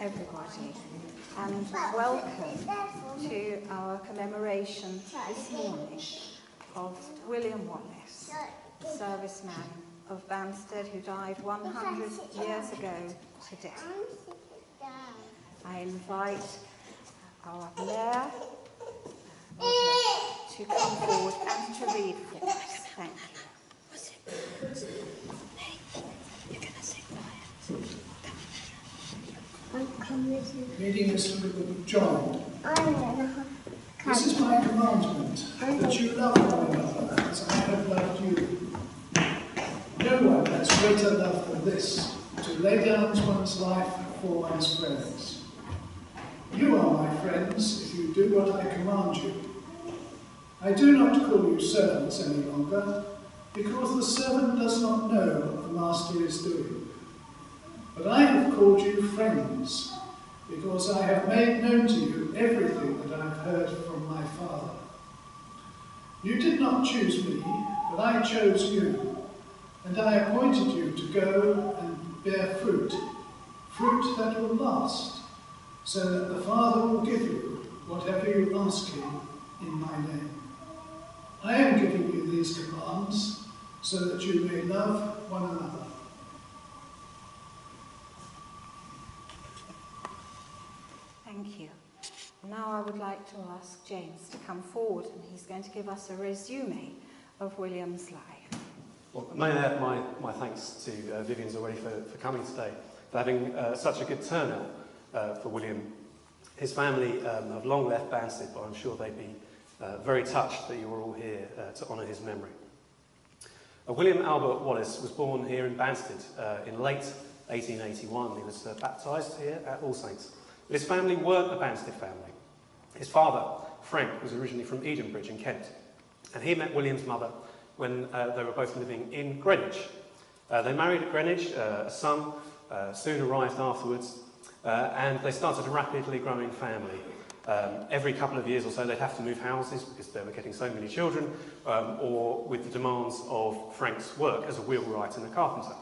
everybody, and welcome to our commemoration this morning of William Wallis, the serviceman of Banstead who died 100 years ago today. I invite our Mayor to come forward and to read for us. Thank you. Reading is from the book of John. This is my commandment, that you love one another as I have loved you. No one has greater love than this, to lay down one's life for one's friends. You are my friends if you do what I command you. I do not call you servants any longer, because the servant does not know what the master is doing. But I have called you friends, because I have made known to you everything that I have heard from my Father. You did not choose me, but I chose you, and I appointed you to go and bear fruit, fruit that will last, so that the Father will give you whatever you ask him in my name. I am giving you these commands, so that you may love one another. Thank you. Now I would like to ask James to come forward, and he's going to give us a resume of William's life. Well, may I add my thanks to Vivian's already for coming today, for having such a good turnout for William. His family have long left Banstead, but I'm sure they'd be very touched that you were all here to honour his memory. William Albert Wallis was born here in Banstead in late 1881. He was baptised here at All Saints. But his family weren't a Banstead family. His father, Frank, was originally from Edenbridge in Kent, and he met William's mother when they were both living in Greenwich. They married at Greenwich, a son soon arrived afterwards, and they started a rapidly growing family. Every couple of years or so they'd have to move houses because they were getting so many children, or with the demands of Frank's work as a wheelwright and a carpenter.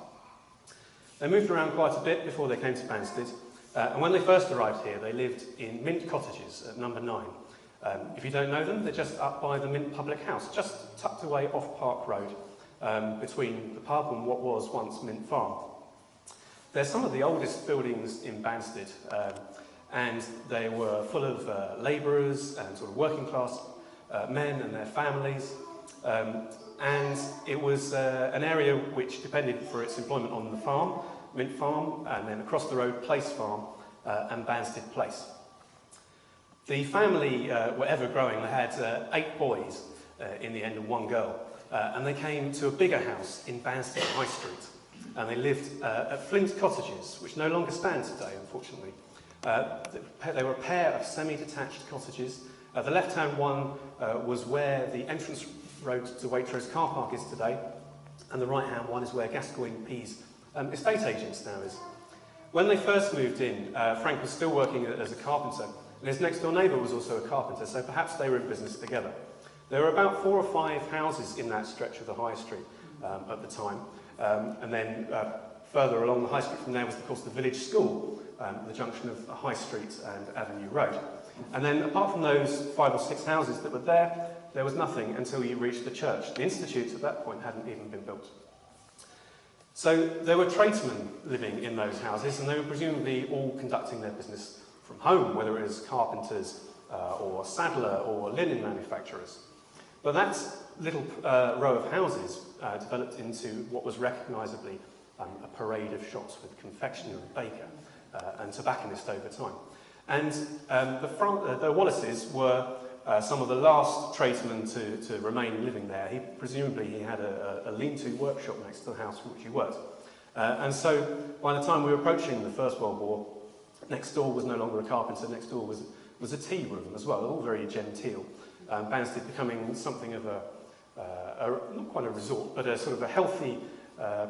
They moved around quite a bit before they came to Banstead. And when they first arrived here, they lived in Mint Cottages at number 9. If you don't know them, they're just up by the Mint Public House, just tucked away off Park Road, between the pub and what was once Mint Farm. They're some of the oldest buildings in Banstead, and they were full of labourers and sort of working class men and their families. And it was an area which depended for its employment on the farm, Mint Farm, and then across the road, Place Farm and Banstead Place. The family were ever growing. They had 8 boys in the end and 1 girl. And they came to a bigger house in Banstead High Street. And they lived at Flint Cottages, which no longer stand today, unfortunately. They were a pair of semi-detached cottages. The left-hand one was where the entrance road to Waitrose car park is today. And the right-hand one is where Gascoigne Pease estate agents now is. When they first moved in, Frank was still working as a carpenter, and his next door neighbour was also a carpenter, so perhaps they were in business together. There were about 4 or 5 houses in that stretch of the High Street at the time, and then further along the High Street from there was, of course, the village school, the junction of High Street and Avenue Road. And then, apart from those 5 or 6 houses that were there was nothing until you reached the church. The institute at that point hadn't even been built. So there were tradesmen living in those houses, and they were presumably all conducting their business from home, whether it was carpenters or saddler or linen manufacturers. But that little row of houses developed into what was recognisably a parade of shops with confectioner, baker and tobacconist over time. And the Wallises were some of the last tradesmen to remain living there. Presumably he had a lean-to workshop next to the house from which he worked. And so by the time we were approaching the First World War, next door was no longer a carpenter, next door was a tea room as well, all very genteel. Banstead becoming something of not quite a resort, but a sort of a healthy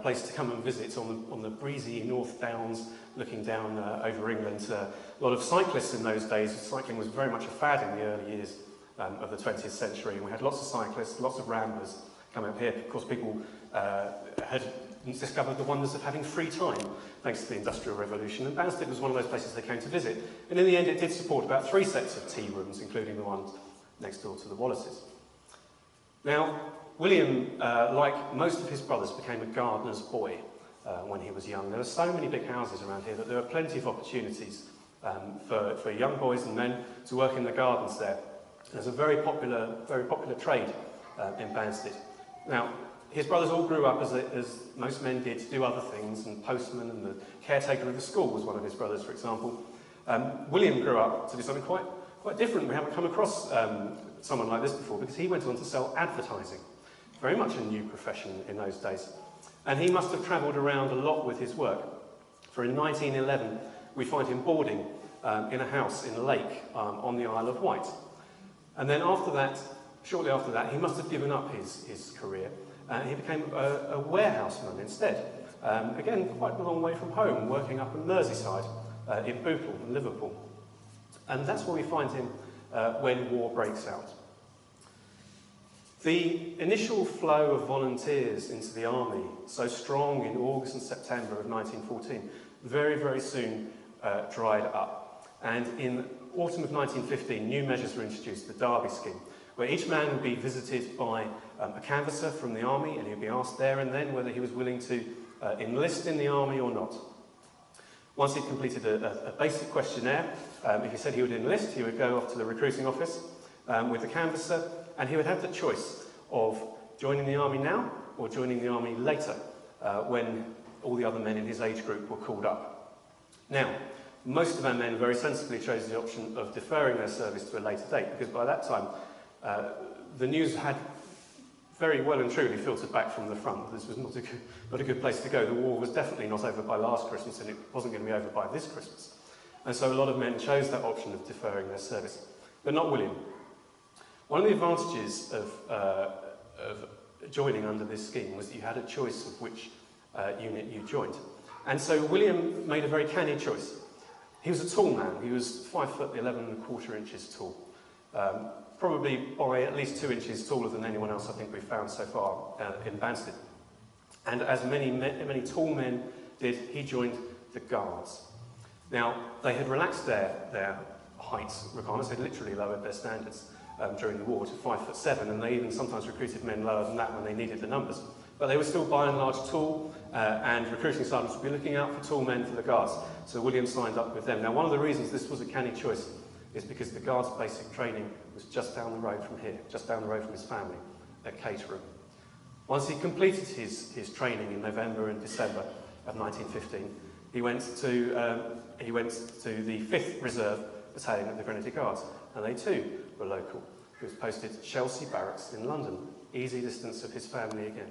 place to come and visit on the breezy North Downs, looking down over England. A lot of cyclists in those days. Cycling was very much a fad in the early years of the 20th century. We had lots of cyclists, lots of ramblers come up here. Of course, people had discovered the wonders of having free time, thanks to the Industrial Revolution, and Banstead was one of those places they came to visit. And in the end, it did support about 3 sets of tea rooms, including the one next door to the Wallises. Now, William, like most of his brothers, became a gardener's boy when he was young. There are so many big houses around here that there are plenty of opportunities for young boys and men to work in the gardens there. There's a very popular trade in Banstead. Now, his brothers all grew up, as most men did, to do other things, and postman and the caretaker of the school was one of his brothers, for example. William grew up to do something quite different. We haven't come across someone like this before, because he went on to sell advertising. Very much a new profession in those days. And he must have travelled around a lot with his work. For in 1911, we find him boarding in a house in a lake on the Isle of Wight. And then after that, shortly after that, he must have given up his career. He became a warehouseman instead. Again, quite a long way from home, working up in Merseyside, in Bootle, in Liverpool. And that's where we find him when war breaks out. The initial flow of volunteers into the army, so strong in August and September of 1914, very, very soon dried up. And in autumn of 1915, new measures were introduced, the Derby scheme, where each man would be visited by a canvasser from the army, and he'd be asked there and then whether he was willing to enlist in the army or not. Once he'd completed a basic questionnaire, if he said he would enlist, he would go off to the recruiting office with the canvasser, and he would have the choice of joining the army now or joining the army later, when all the other men in his age group were called up. Now, most of our men very sensibly chose the option of deferring their service to a later date, because by that time, the news had very well and truly filtered back from the front. This was not a good place to go. The war was definitely not over by last Christmas, and it wasn't going to be over by this Christmas. And so a lot of men chose that option of deferring their service, but not William. One of the advantages of joining under this scheme was that you had a choice of which unit you joined. And so William made a very canny choice. He was a tall man. He was 5 foot 11¼ inches tall. Probably by at least 2 inches taller than anyone else I think we've found so far in Banstead. And as many tall men did, he joined the Guards. Now, they had relaxed their height requirements. They'd literally lowered their standards during the war to 5'7", and they even sometimes recruited men lower than that when they needed the numbers. But they were still by and large tall, and recruiting sergeants would be looking out for tall men for the Guards. So William signed up with them. Now, one of the reasons this was a canny choice is because the Guards' basic training was just down the road from here, just down the road from his family at Caterham. Once he completed his training in November and December of 1915, he went to the 5th Reserve Battalion of the Grenadier Guards, and they too were local. He was posted at Chelsea Barracks in London, easy distance of his family again.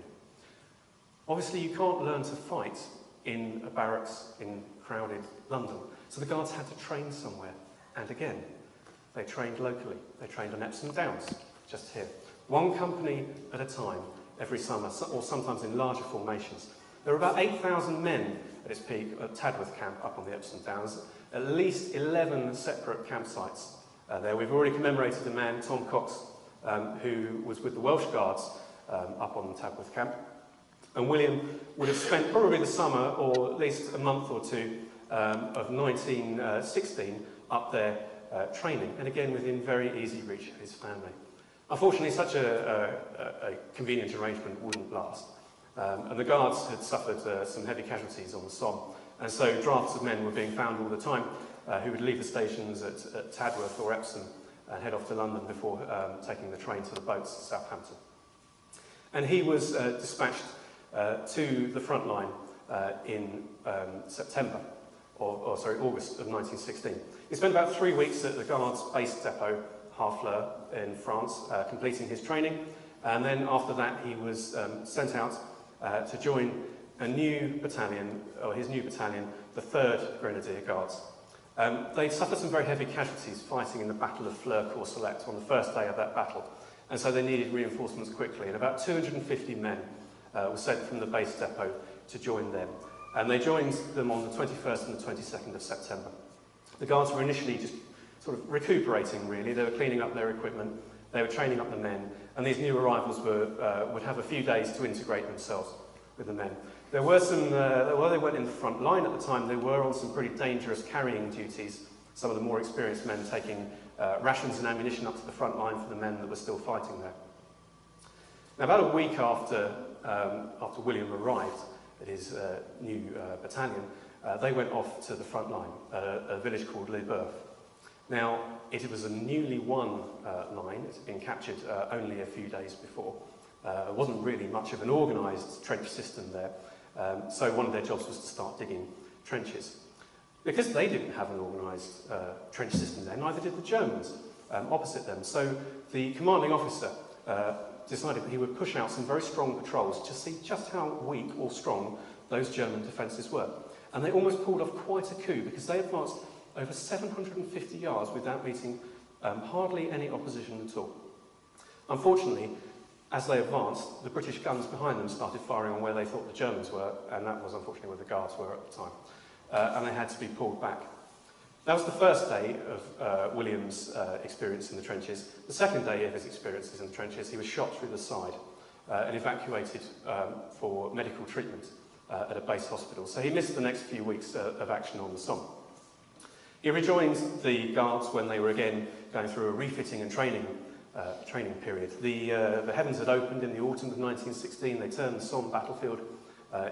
Obviously, you can't learn to fight in a barracks in crowded London, so the Guards had to train somewhere. And again, they trained locally. They trained on Epsom Downs, just here. One company at a time, every summer, or sometimes in larger formations. There were about 8,000 men at its peak at Tadworth Camp up on the Epsom Downs, at least 11 separate campsites there. We've already commemorated a man, Tom Cox, who was with the Welsh Guards up on Tadworth Camp. And William would have spent probably the summer, or at least a month or two, of 1916 up there training, and again within very easy reach of his family. Unfortunately, such a convenient arrangement wouldn't last. And the Guards had suffered some heavy casualties on the Somme, and so drafts of men were being found all the time who would leave the stations at Tadworth or Epsom and head off to London before taking the train to the boats at Southampton. And he was dispatched to the front line in August of 1916. He spent about 3 weeks at the Guards base depot, Harfleur, in France, completing his training, and then after that he was sent out to join a new battalion, or his new battalion, the Third Grenadier Guards. They'd suffered some very heavy casualties fighting in the Battle of Flers-Courcelette on the first day of that battle, and so they needed reinforcements quickly, and about 250 men were sent from the base depot to join them. And they joined them on the 21st and the 22nd of September. The Guards were initially just sort of recuperating, really. They were cleaning up their equipment, they were training up the men, and these new arrivals would have a few days to integrate themselves with the men. There were some, while they weren't in the front line at the time, they were on some pretty dangerous carrying duties. Some of the more experienced men taking rations and ammunition up to the front line for the men that were still fighting there. Now, about a week after William arrived at his new battalion, they went off to the front line at a village called Les Boeufs. Now, it was a newly won line. It had been captured only a few days before. There wasn't really much of an organised trench system there, so one of their jobs was to start digging trenches. Because they didn't have an organised trench system there, neither did the Germans opposite them. So the commanding officer decided that he would push out some very strong patrols to see just how weak or strong those German defences were. And they almost pulled off quite a coup, because they advanced over 750 yards without meeting hardly any opposition at all. Unfortunately, as they advanced, the British guns behind them started firing on where they thought the Germans were, and that was unfortunately where the Guards were at the time. And they had to be pulled back. That was the first day of William's experience in the trenches. The second day of his experiences in the trenches, he was shot through the side and evacuated for medical treatment at a base hospital. So he missed the next few weeks of action on the Somme. He rejoined the Guards when they were again going through a refitting and training period. The heavens had opened in the autumn of 1916. They turned the Somme battlefield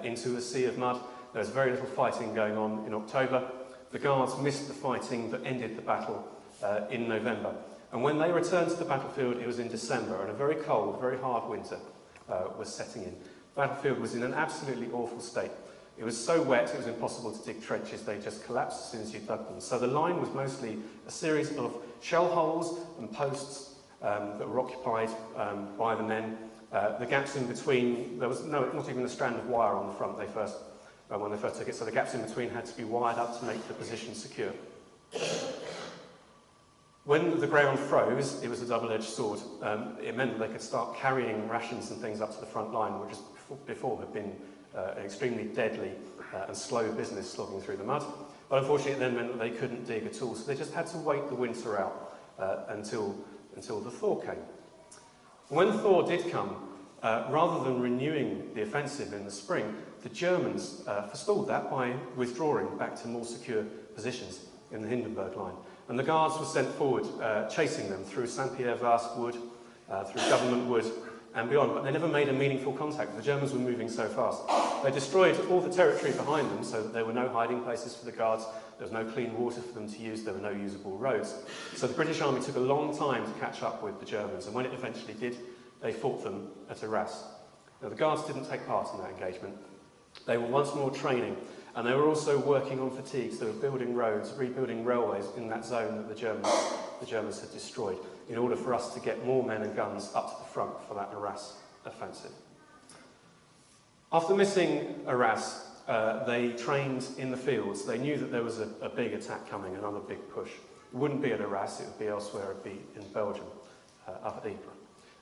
into a sea of mud. There was very little fighting going on in October. The Guards missed the fighting that ended the battle in November. And when they returned to the battlefield, it was in December, and a very cold, very hard winter was setting in. The battlefield was in an absolutely awful state. It was so wet it was impossible to dig trenches. They just collapsed as soon as you dug them. So the line was mostly a series of shell holes and posts that were occupied by the men. The gaps in between, there was not even a strand of wire on the front when they first took it, so the gaps in between had to be wired up to make the position secure. When the ground froze, it was a double-edged sword. It meant that they could start carrying rations and things up to the front line, which before had been an extremely deadly and slow business slogging through the mud. But unfortunately it then meant that they couldn't dig at all, so they just had to wait the winter out until the thaw came. When the thaw did come, rather than renewing the offensive in the spring, the Germans forestalled that by withdrawing back to more secure positions in the Hindenburg line. And the Guards were sent forward, chasing them through Saint-Pierre-Vaast wood, through Government wood, and beyond, but they never made a meaningful contact. The Germans were moving so fast. They destroyed all the territory behind them, so that there were no hiding places for the Guards, there was no clean water for them to use, there were no usable roads. So the British Army took a long time to catch up with the Germans, and when it eventually did, they fought them at Arras. Now, the Guards didn't take part in that engagement. They were once more training, and they were also working on fatigues. They were building roads, rebuilding railways in that zone that the Germans had destroyed, in order for us to get more men and guns up to the front for that Arras offensive. After missing Arras, they trained in the fields. They knew that there was a big attack coming, another big push. It wouldn't be at Arras, it would be elsewhere, it would be in Belgium, up at Ypres.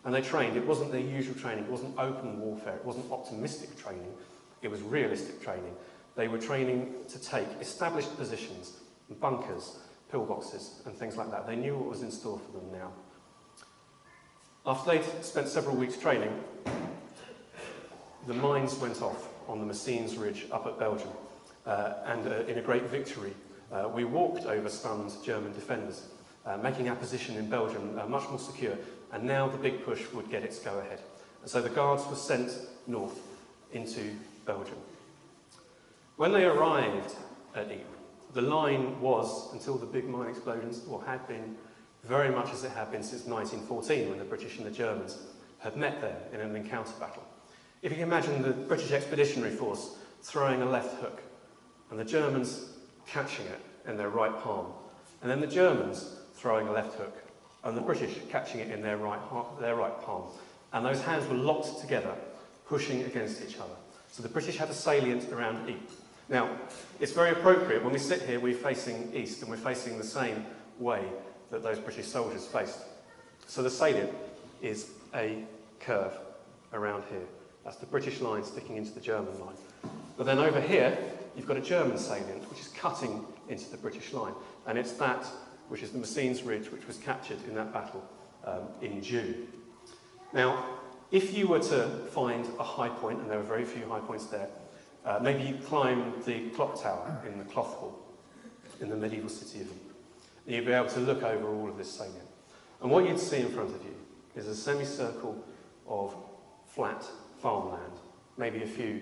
And they trained. It wasn't their usual training, it wasn't open warfare, it wasn't optimistic training, it was realistic training. They were training to take established positions, bunkers, pillboxes, and things like that. They knew what was in store for them now. After they'd spent several weeks training, the mines went off on the Messines Ridge up at Belgium, and in a great victory, we walked over stunned German defenders, making our position in Belgium much more secure, and now the big push would get its go-ahead. And so the Guards were sent north into Belgium. When they arrived at Ypres, the line was, until the big mine explosions, or had been, very much as it had been since 1914, when the British and the Germans had met there in an encounter battle. If you can imagine the British Expeditionary Force throwing a left hook, and the Germans catching it in their right palm, and then the Germans throwing a left hook, and the British catching it in their right palm, and those hands were locked together, pushing against each other. So the British had a salient around Ypres. Now, it's very appropriate, when we sit here, we're facing east, and we're facing the same way that those British soldiers faced. So the salient is a curve around here. That's the British line sticking into the German line. But then over here, you've got a German salient, which is cutting into the British line. And it's that, which is the Messines Ridge, which was captured in that battle in June. Now, if you were to find a high point, and there were very few high points there, Maybe you climb the clock tower in the cloth hall in the medieval city of Ypres. And you'd be able to look over all of this salient. And what you'd see in front of you is a semicircle of flat farmland, maybe a few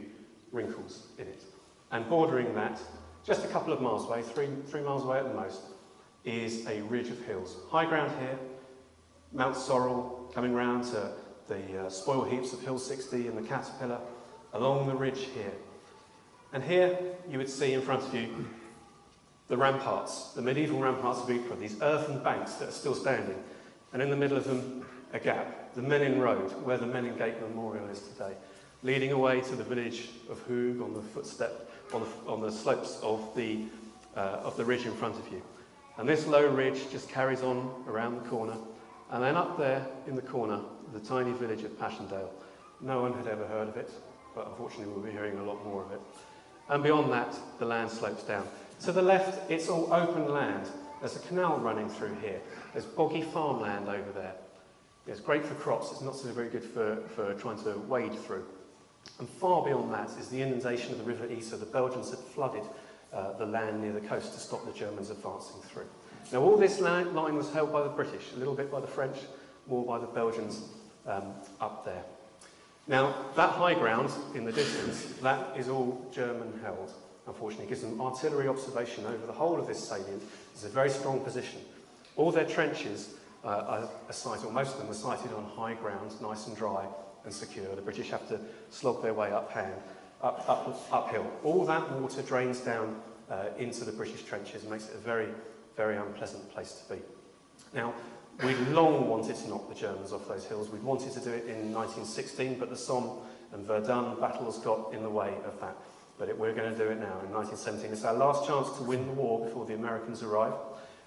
wrinkles in it. And bordering that, just a couple of miles away, three miles away at the most, is a ridge of hills. High ground here, Mount Sorrel, coming round to the spoil heaps of Hill 60 and the Caterpillar, along the ridge here. And here you would see in front of you the ramparts, the medieval ramparts of Ypres, these earthen banks that are still standing. And in the middle of them, a gap, the Menin Road, where the Menin Gate Memorial is today, leading away to the village of Hoog on the footstep, on the slopes of the ridge in front of you. And this low ridge just carries on around the corner, and then up there in the corner, the tiny village of Passchendaele. No one had ever heard of it, but unfortunately we'll be hearing a lot more of it. And beyond that, the land slopes down. To the left, it's all open land. There's a canal running through here. There's boggy farmland over there. It's great for crops. It's not so very good for trying to wade through. And far beyond that is the inundation of the River Ypres. The Belgians had flooded the land near the coast to stop the Germans advancing through. Now all this line was held by the British, a little bit by the French, more by the Belgians up there. Now that high ground in the distance, that is all German held. Unfortunately, it gives them artillery observation over the whole of this salient. It's a very strong position. All their trenches are sited, or most of them are sited on high ground, nice and dry and secure. The British have to slog their way uphill. All that water drains down into the British trenches and makes it a very, very unpleasant place to be. Now, we'd long wanted to knock the Germans off those hills. We'd wanted to do it in 1916, but the Somme and Verdun battles got in the way of that. But we're going to do it now in 1917. It's our last chance to win the war before the Americans arrive.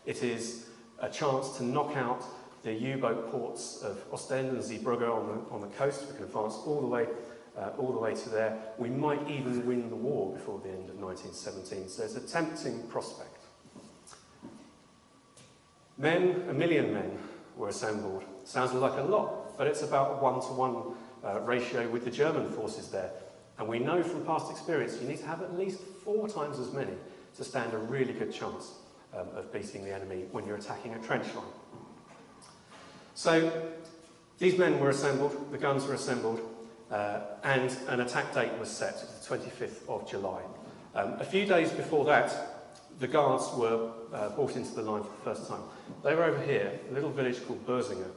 It is a chance to knock out the U-boat ports of Ostend and Zeebrugge on the coast. We can advance all the way to there. We might even win the war before the end of 1917. So it's a tempting prospect. A million men were assembled. Sounds like a lot, but it's about a 1-to-1 ratio with the German forces there. And we know from past experience you need to have at least 4 times as many to stand a really good chance of beating the enemy when you're attacking a trench line. So these men were assembled, the guns were assembled, and an attack date was set, the 25th of July. A few days before that, the Guards were brought into the line for the first time. They were over here, a little village called Berzingen,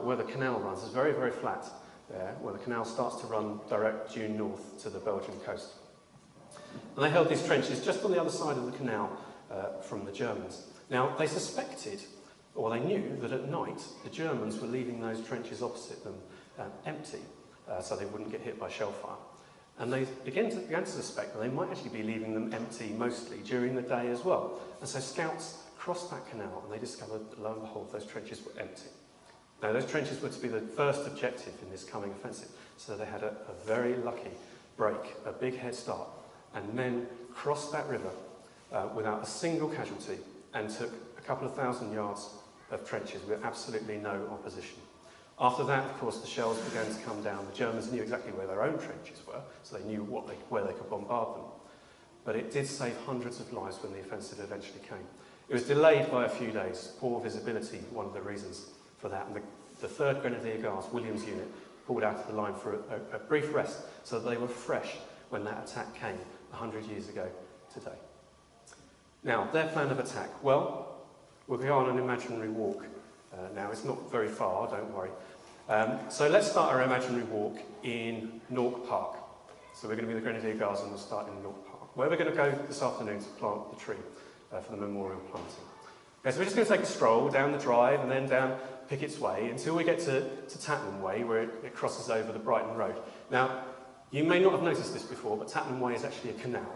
where the canal runs. It's very, very flat there, where the canal starts to run direct due north to the Belgian coast. And they held these trenches just on the other side of the canal from the Germans. Now, they suspected, or they knew, that at night the Germans were leaving those trenches opposite them empty, so they wouldn't get hit by shell fire. And they began to suspect that they might actually be leaving them empty mostly during the day as well. And so scouts crossed that canal and they discovered, lo and behold, those trenches were empty. Now, those trenches were to be the first objective in this coming offensive, so they had a very lucky break, a big head start, and men crossed that river without a single casualty and took a couple of thousand yards of trenches with absolutely no opposition. After that, of course, the shells began to come down. The Germans knew exactly where their own trenches were, so they knew where they could bombard them. But it did save hundreds of lives when the offensive eventually came. It was delayed by a few days, poor visibility, one of the reasons for that. And the Third Grenadier Guards, William's unit, pulled out of the line for a brief rest so that they were fresh when that attack came 100 years ago today. Now, their plan of attack. Well, we'll go on an imaginary walk now. It's not very far, don't worry. So let's start our imaginary walk in Nork Park. So we're going to be the Grenadier Guards and we'll start in Nork Park, where we're going to go this afternoon to plant the tree for the memorial planting. Okay, so we're just going to take a stroll down the drive and then down Pickett's Way until we get to Tattenham Way, where it crosses over the Brighton Road. Now, you may not have noticed this before, but Tattenham Way is actually a canal.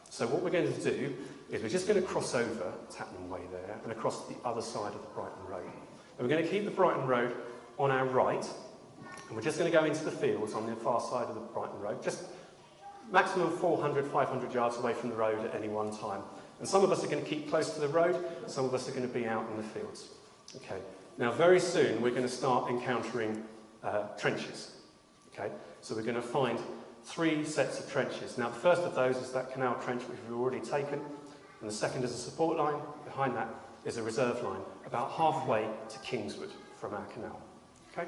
So what we're going to do is we're just going to cross over Tattenham Way there and across the other side of the Brighton Road. And we're going to keep the Brighton Road on our right, and we're just going to go into the fields on the far side of the Brighton Road, just maximum 400, 500 yards away from the road at any one time. And some of us are going to keep close to the road, some of us are going to be out in the fields. Okay. Now, very soon we're going to start encountering trenches. Okay. So we're going to find 3 sets of trenches. Now, the first of those is that canal trench which we've already taken, and the second is a support line. Behind that is a reserve line, about halfway to Kingswood from our canal. Okay?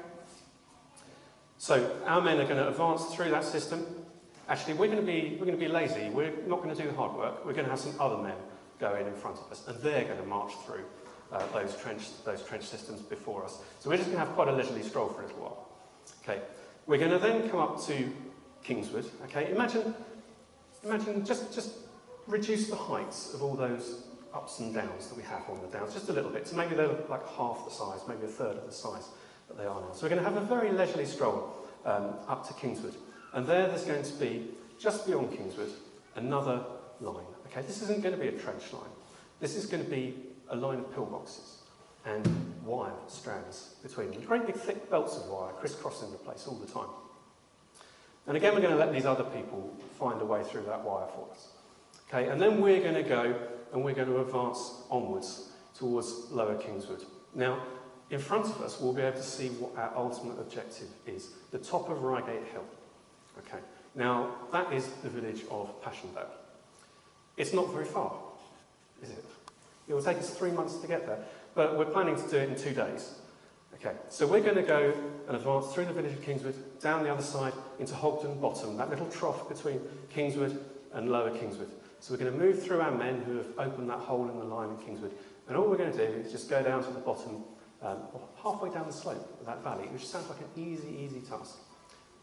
So our men are going to advance through that system. Actually, we're going to be lazy. We're not going to do the hard work. We're going to have some other men go in front of us, and they're going to march through those trench systems before us. So we're just going to have quite a leisurely stroll for a little while. Okay, we're going to then come up to Kingswood. Okay, imagine just reduce the heights of all those ups and downs that we have on the downs, just a little bit. So maybe they're like half the size, maybe a third of the size that they are now. So we're going to have a very leisurely stroll up to Kingswood. And there's going to be, just beyond Kingswood, another line. Okay, this isn't going to be a trench line. This is going to be a line of pillboxes and wire strands between them. Great big thick belts of wire crisscrossing the place all the time. And again, we're going to let these other people find a way through that wire for us. Okay, and then we're going to go and we're going to advance onwards towards Lower Kingswood. Now, in front of us, we'll be able to see what our ultimate objective is, the top of Reigate Hill. Okay, now that is the village of Passchendaele. It's not very far, is it? It will take us 3 months to get there, but we're planning to do it in 2 days. Okay, so we're going to go and advance through the village of Kingswood, down the other side into Hogden Bottom, that little trough between Kingswood and Lower Kingswood. So we're going to move through our men who have opened that hole in the line in Kingswood, and all we're going to do is just go down to the bottom, halfway down the slope of that valley, which sounds like an easy task.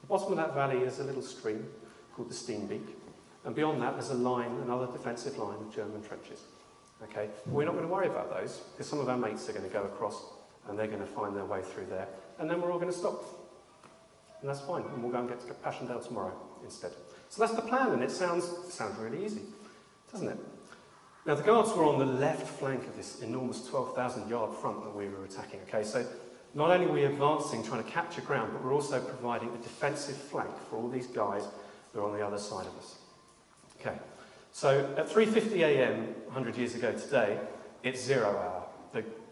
At the bottom of that valley is a little stream called the Steenbeek, and beyond that there's a line, another defensive line of German trenches. Okay, we're not going to worry about those, because some of our mates are going to go across and they're going to find their way through there, and then we're all going to stop. And that's fine, and we'll go and get to Passchendaele tomorrow instead. So that's the plan, and it sounds really easy, doesn't it? Now, the Guards were on the left flank of this enormous 12,000-yard front that we were attacking. Okay, so not only are we advancing, trying to capture ground, but we're also providing a defensive flank for all these guys that are on the other side of us. Okay, so at 3:50 a.m. 100 years ago today, it's 0 hour.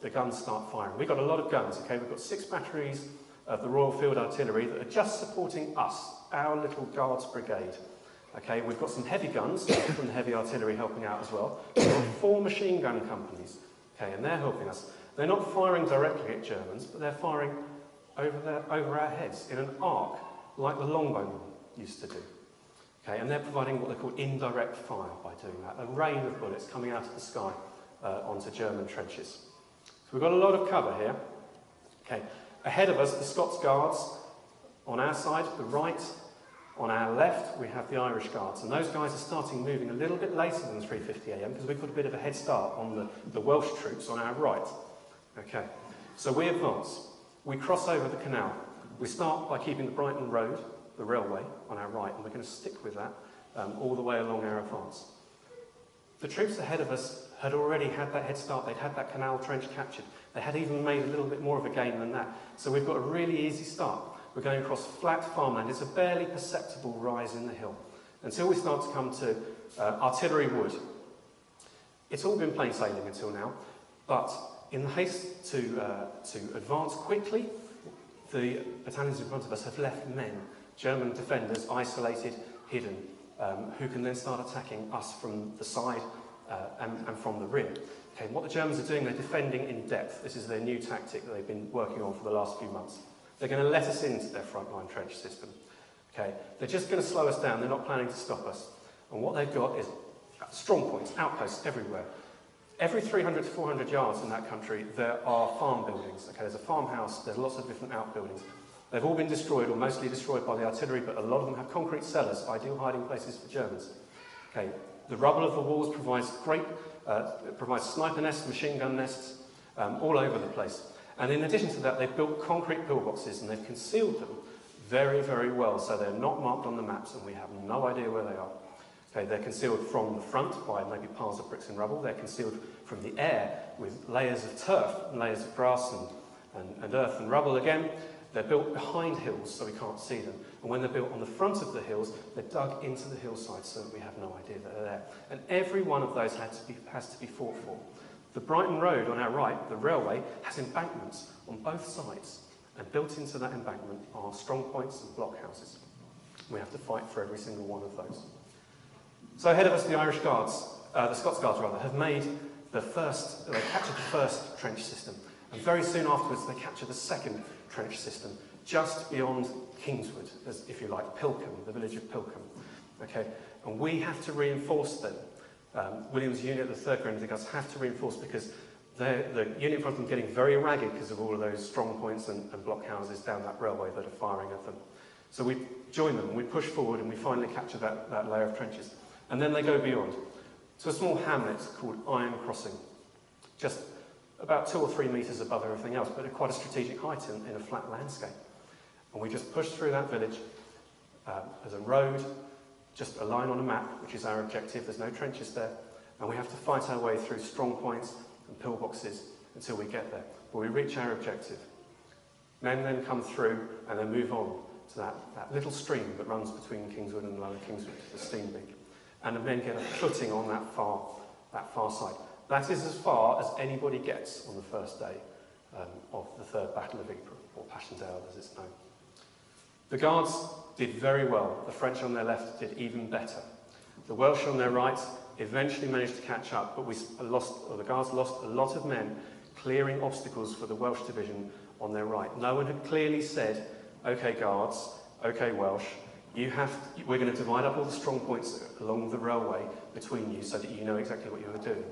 The guns start firing. We've got a lot of guns. Okay, we've got 6 batteries of the Royal Field Artillery that are just supporting us, our little Guards brigade. Okay, we've got some heavy guns from the heavy artillery helping out as well. We've got 4 machine gun companies. Okay, and they're helping us. They're not firing directly at Germans, but they're firing over our heads in an arc, like the longbowmen used to do. Okay, and they're providing what they call indirect fire by doing that. A rain of bullets coming out of the sky onto German trenches. So we've got a lot of cover here. Okay, ahead of us, the Scots Guards on our side, the right. On our left, we have the Irish Guards, and those guys are starting moving a little bit later than 3:50 a.m. because we've got a bit of a head start on the Welsh troops on our right. Okay, so we advance. We cross over the canal. We start by keeping the Brighton Road, the railway, on our right, and we're going to stick with that all the way along our advance. The troops ahead of us had already had that head start. They'd had that canal trench captured. They had even made a little bit more of a gain than that. So we've got a really easy start. We're going across flat farmland. It's a barely perceptible rise in the hill until we start to come to Artillery Wood. It's all been plain sailing until now, but in the haste to advance quickly, the battalions in front of us have left men, German defenders, isolated, hidden, who can then start attacking us from the side and from the rear. Okay, what the Germans are doing, they're defending in depth. This is their new tactic that they've been working on for the last few months. They're going to let us into their frontline trench system. Okay, they're just going to slow us down. They're not planning to stop us. And what they've got is strong points, outposts everywhere. Every 300 to 400 yards in that country, there are farm buildings. Okay, there's a farmhouse, there's lots of different outbuildings. They've all been destroyed, or mostly destroyed by the artillery, but a lot of them have concrete cellars, ideal hiding places for Germans. Okay, the rubble of the walls provides provides sniper nests, machine gun nests, all over the place. And in addition to that, they've built concrete pillboxes and they've concealed them very, very well, so they're not marked on the maps and we have no idea where they are. Okay, they're concealed from the front by maybe piles of bricks and rubble. They're concealed from the air with layers of turf, and layers of grass and earth and rubble again. They're built behind hills so we can't see them. And when they're built on the front of the hills, they're dug into the hillside so that we have no idea that they're there. And every one of those has to be fought for. The Brighton Road on our right, the railway, has embankments on both sides. And built into that embankment are strong points and blockhouses. We have to fight for every single one of those. So ahead of us, the Irish Guards, the Scots Guards rather, have made they captured the first trench system. And very soon afterwards, they captured the second trench system, just beyond Kingswood, as, if you like, Pilkham, the village of Pilkham. Okay? And we have to reinforce them. William's unit, the 3rd Grenadier Guards, have to reinforce because the unit in front of them getting very ragged because of all of those strong points and blockhouses down that railway that are firing at them. So we join them, and we push forward, and we finally capture that layer of trenches. And then they go beyond to a small hamlet called Iron Crossing, just about 2 or 3 metres above everything else, but at quite a strategic height in a flat landscape. And we just push through that village. There's a road, just a line on a map, which is our objective. There's no trenches there. And we have to fight our way through strong points and pillboxes until we get there. But we reach our objective. Men then come through and then move on to that little stream that runs between Kingswood and Lower Kingswood, the Steenbeek. And the men get a footing on that far side. That is as far as anybody gets on the first day of the Third Battle of Ypres, or Passchendaele as it's known. The Guards did very well. The French on their left did even better. The Welsh on their right eventually managed to catch up, but the Guards lost a lot of men clearing obstacles for the Welsh division on their right. No one had clearly said, OK Guards, OK Welsh, we're going to divide up all the strong points along the railway between you so that you know exactly what you were doing.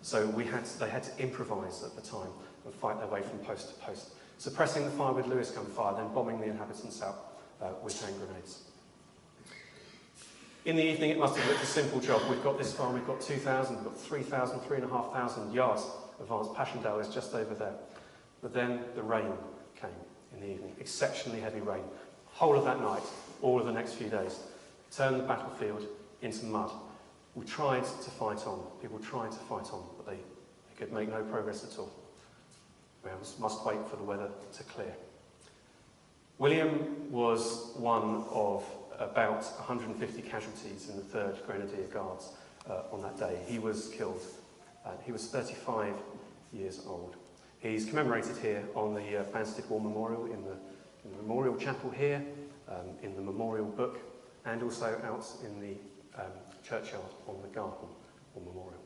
So they had to improvise at the time and fight their way from post to post, suppressing the fire with Lewis gun fire, then bombing the inhabitants out with hand grenades. In the evening, it must have looked a simple job. We've got this far, we've got 2,000, we've got 3,000, 3,500 yards advanced. Passchendaele is just over there. But then the rain came in the evening, exceptionally heavy rain. Whole of that night, all of the next few days, turned the battlefield into mud. We tried to fight on. People tried to fight on, but they could make no progress at all. We must wait for the weather to clear. William was one of about 150 casualties in the 3rd Grenadier Guards on that day. He was killed. He was 35 years old. He's commemorated here on the Banstead War Memorial in the Memorial Chapel here, in the Memorial Book, and also out in the churchyard on the Garden War Memorial.